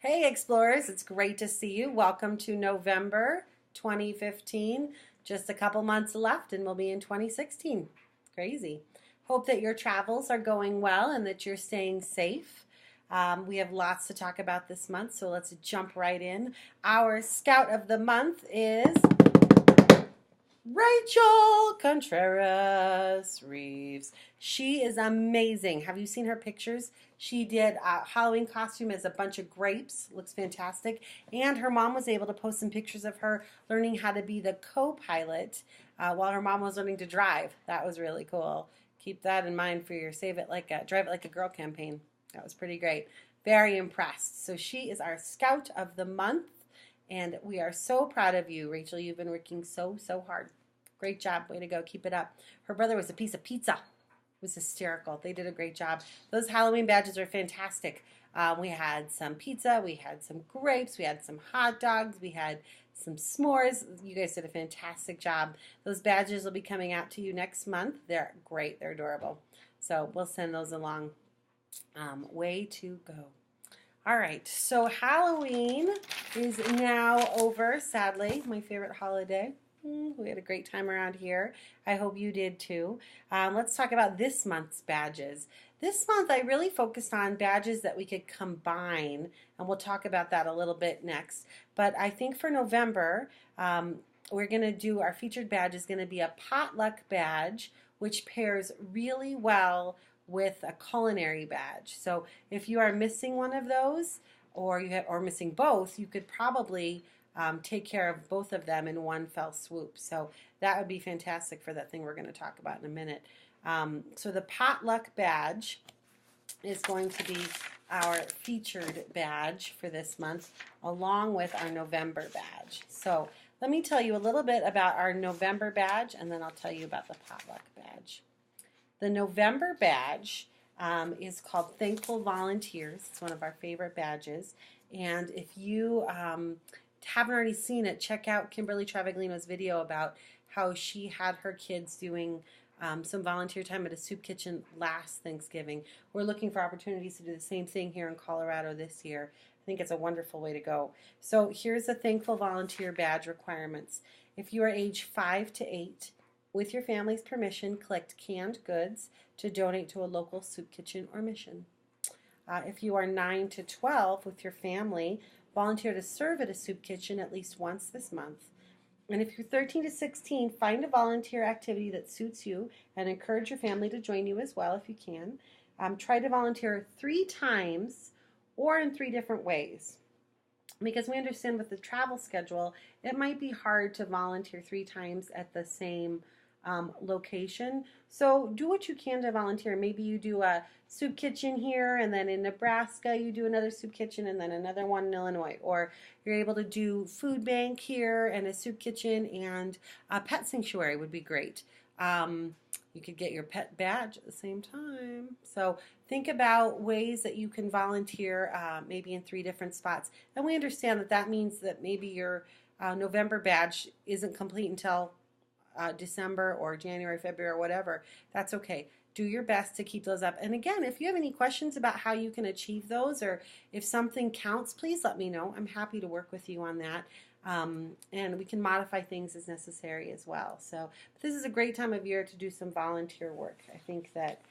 Hey explorers, it's great to see you. Welcome to November 2015. Just a couple months left and we'll be in 2016. Crazy. Hope that your travels are going well and that you're staying safe. We have lots to talk about this month, so let's jump right in. Our scout of the month is Rachel Contreras Reeves. She is amazing. Have you seen her pictures? She did a Halloween costume as a bunch of grapes. Looks fantastic. And her mom was able to post some pictures of her learning how to be the co-pilot while her mom was learning to drive. That was really cool. Keep that in mind for your Drive It Like a Girl campaign. That was pretty great. Very impressed. So she is our scout of the month. And we are so proud of you, Rachel. You've been working so hard. Great job. Way to go. Keep it up. Her brother was a piece of pizza. It was hysterical. They did a great job. Those Halloween badges are fantastic. We had some pizza. We had some grapes. We had some hot dogs. We had some s'mores. You guys did a fantastic job. Those badges will be coming out to you next month. They're great. They're adorable. So we'll send those along. Way to go. All right, so Halloween is now over, sadly, my favorite holiday. We had a great time around here. I hope you did too. Let's talk about this month's badges. This month I really focused on badges that we could combine, and we'll talk about that a little bit next. But I think for November, we're going to do our featured badge is going to be a potluck badge, which pairs really well with a culinary badge. So if you are missing one of those, or missing both, you could probably take care of both of them in one fell swoop. So that would be fantastic for that thing we're going to talk about in a minute. So the potluck badge is going to be our featured badge for this month, along with our November badge. So let me tell you a little bit about our November badge, and then I'll tell you about the potluck badge. The November badge is called Thankful Volunteers. It's one of our favorite badges. And if you haven't already seen it, check out Kimberly Travaglino's video about how she had her kids doing some volunteer time at a soup kitchen last Thanksgiving. We're looking for opportunities to do the same thing here in Colorado this year. I think it's a wonderful way to go. So here's the Thankful Volunteer badge requirements. If you are age 5 to 8, with your family's permission, collect canned goods to donate to a local soup kitchen or mission. If you are 9 to 12 with your family, volunteer to serve at a soup kitchen at least once this month. And if you're 13 to 16, find a volunteer activity that suits you and encourage your family to join you as well if you can. Try to volunteer 3 times or in 3 different ways. Because we understand with the travel schedule, it might be hard to volunteer 3 times at the same location. So do what you can to volunteer. Maybe you do a soup kitchen here, and then in Nebraska you do another soup kitchen, and then another one in Illinois. Or you're able to do food bank here and a soup kitchen, and a pet sanctuary would be great. You could get your pet badge at the same time. So think about ways that you can volunteer maybe in 3 different spots. And we understand that that means that maybe your November badge isn't complete until December or January, February, or whatever. That's okay. Do your best to keep those up. And again, if you have any questions about how you can achieve those, or if something counts, please let me know. I'm happy to work with you on that. And we can modify things as necessary as well. So this is a great time of year to do some volunteer work. I think that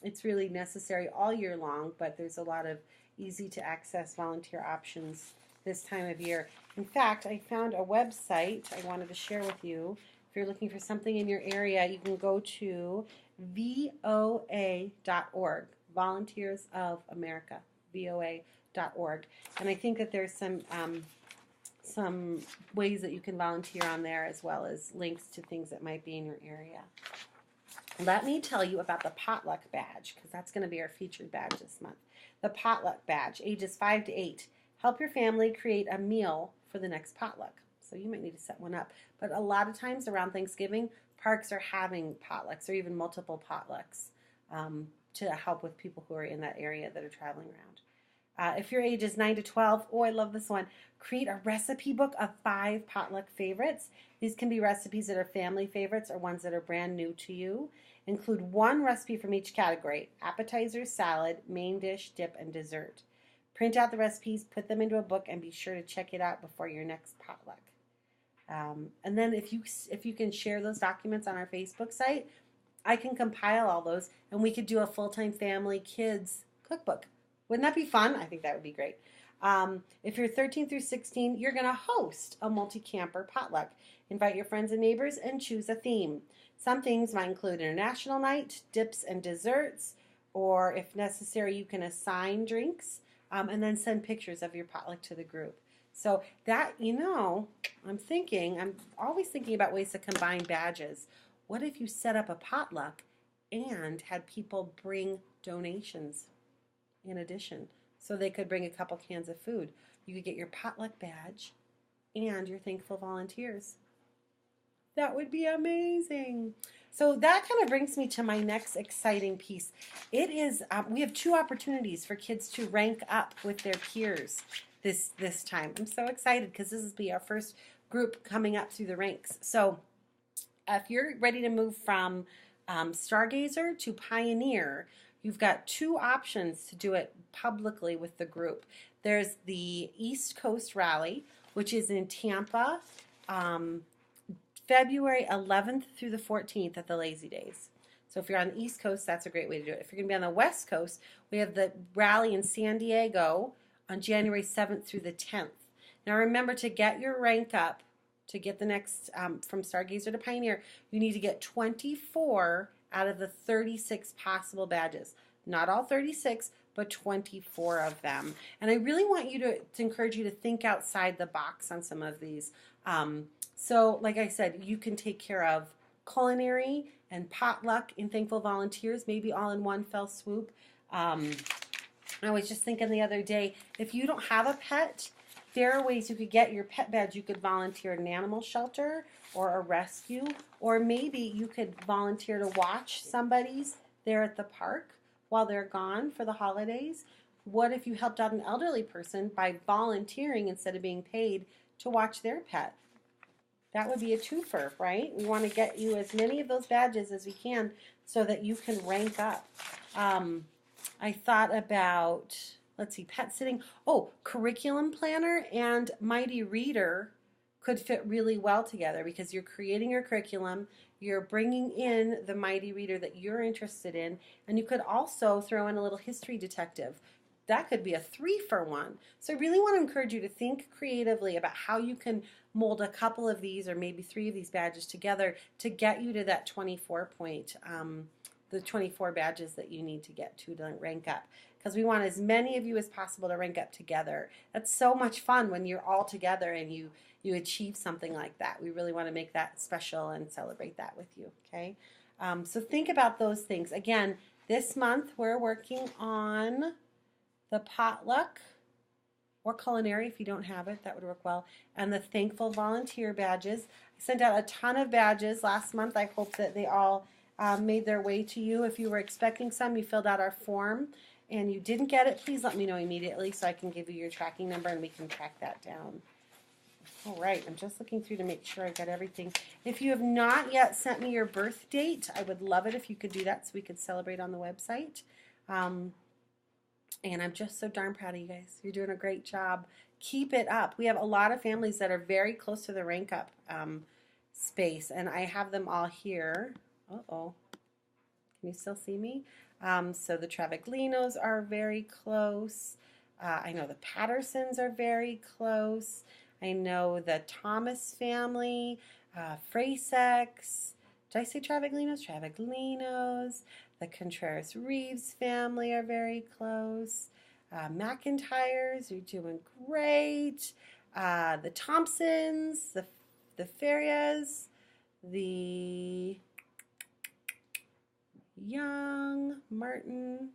it's really necessary all year long, but there's a lot of easy to access volunteer options this time of year. In fact, I found a website I wanted to share with you. If you're looking for something in your area, you can go to voa.org, Volunteers of America, voa.org. And I think that there's some ways that you can volunteer on there, as well as links to things that might be in your area. Let me tell you about the potluck badge, because that's going to be our featured badge this month. The potluck badge, ages 5 to 8. Help your family create a meal for the next potluck. So you might need to set one up. But a lot of times around Thanksgiving, parks are having potlucks or even multiple potlucks to help with people who are in that area that are traveling around. If your age is 9 to 12, oh, I love this one. Create a recipe book of 5 potluck favorites. These can be recipes that are family favorites or ones that are brand new to you. Include 1 recipe from each category: appetizer, salad, main dish, dip, and dessert. Print out the recipes, put them into a book, and be sure to check it out before your next potluck. And then if you can share those documents on our Facebook site, I can compile all those, and we could do a full-time family kids cookbook. Wouldn't that be fun? I think that would be great. If you're 13 through 16, you're going to host a multi-camper potluck. Invite your friends and neighbors and choose a theme. Some things might include international night, dips and desserts, or if necessary, you can assign drinks, and then send pictures of your potluck to the group. So that, I'm always thinking about ways to combine badges. What if you set up a potluck and had people bring donations in addition? So they could bring a couple cans of food. You could get your potluck badge and your thankful volunteers. That would be amazing. So that kind of brings me to my next exciting piece. It is, we have 2 opportunities for kids to rank up with their peers this time. I'm so excited because this will be our first group coming up through the ranks. So if you're ready to move from Stargazer to Pioneer, you've got 2 options to do it publicly with the group. There's the East Coast Rally, which is in Tampa, February 11th through the 14th at the Lazy Days. So if you're on the East Coast, that's a great way to do it. If you're going to be on the West Coast, we have the rally in San Diego on January 7th through the 10th. Now remember, to get your rank up, to get the next, from Stargazer to Pioneer, you need to get 24 out of the 36 possible badges. Not all 36, but 24 of them. And I really want you to encourage you to think outside the box on some of these. So like I said, you can take care of culinary and potluck and thankful volunteers, maybe all in one fell swoop. I was just thinking the other day, if you don't have a pet, there are ways you could get your pet badge. You could volunteer at an animal shelter or a rescue, or maybe you could volunteer to watch somebody's there at the park while they're gone for the holidays. What if you helped out an elderly person by volunteering instead of being paid to watch their pet? That would be a twofer, right? We want to get you as many of those badges as we can so that you can rank up. I thought about, let's see, pet sitting. Oh, curriculum planner and Mighty Reader could fit really well together because you're creating your curriculum, you're bringing in the Mighty Reader that you're interested in, and you could also throw in a little history detective. That could be a 3-for-1. So I really want to encourage you to think creatively about how you can mold a couple of these or maybe 3 of these badges together to get you to that 24 point, the 24 badges that you need to get to rank up. Because we want as many of you as possible to rank up together. That's so much fun when you're all together and you achieve something like that. We really want to make that special and celebrate that with you, okay? So think about those things. Again, this month we're working on the potluck or culinary. If you don't have it, that would work well. And the thankful volunteer badges. I sent out a ton of badges last month. I hope that they all made their way to you. If you were expecting some, you filled out our form and you didn't get it, please let me know immediately so I can give you your tracking number and we can track that down. All right, I'm just looking through to make sure I got everything. If you have not yet sent me your birth date, I would love it if you could do that so we could celebrate on the website. And I'm just so darn proud of you guys. You're doing a great job. Keep it up. We have a lot of families that are very close to the rank up space, and I have them all here. Uh-oh. Can you still see me? So the Travaglinos are very close. I know the Pattersons are very close. I know the Thomas family, Frasex. Did I say Travaglinos? Travaglinos. The Contreras-Reeves family are very close. McIntyres, you're doing great. The Thompsons, the Farias, the Young, Martin.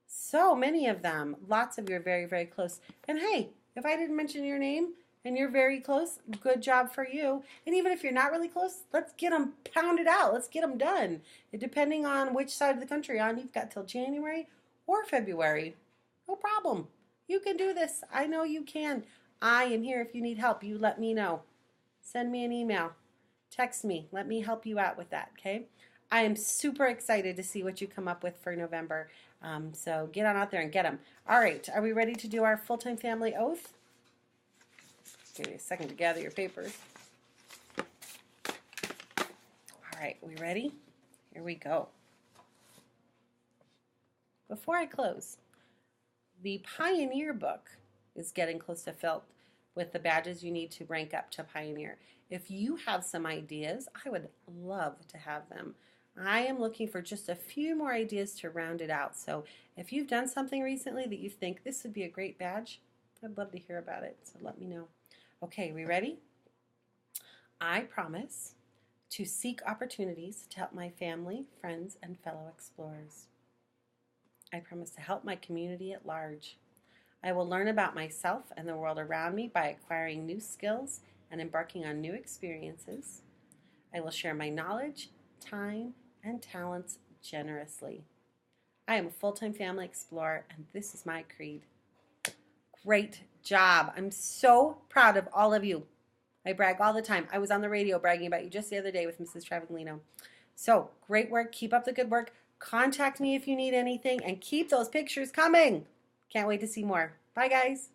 So many of them. Lots of you are very, very close. And hey, if I didn't mention your name and you're very close, good job for you. And even if you're not really close, let's get them pounded out. Let's get them done. Depending on which side of the country you're on, you've got till January or February. No problem. You can do this. I know you can. I am here if you need help. You let me know. Send me an email. Text me. Let me help you out with that, okay? I am super excited to see what you come up with for November. So get on out there and get them. All right, are we ready to do our full-time family oath? Give me a second to gather your papers. All right, we ready? Here we go. Before I close, the Pioneer book is getting close to filled with the badges you need to rank up to Pioneer. If you have some ideas, I would love to have them. I am looking for just a few more ideas to round it out. So if you've done something recently that you think this would be a great badge, I'd love to hear about it. So let me know. Okay, we ready? I promise to seek opportunities to help my family, friends, and fellow explorers. I promise to help my community at large. I will learn about myself and the world around me by acquiring new skills and embarking on new experiences. I will share my knowledge, time, and talents generously. I am a full-time family explorer, and this is my creed. Great job. I'm so proud of all of you. I brag all the time. I was on the radio bragging about you just the other day with Mrs. Travaglino. So great work. Keep up the good work. Contact me if you need anything, and keep those pictures coming. Can't wait to see more. Bye, guys.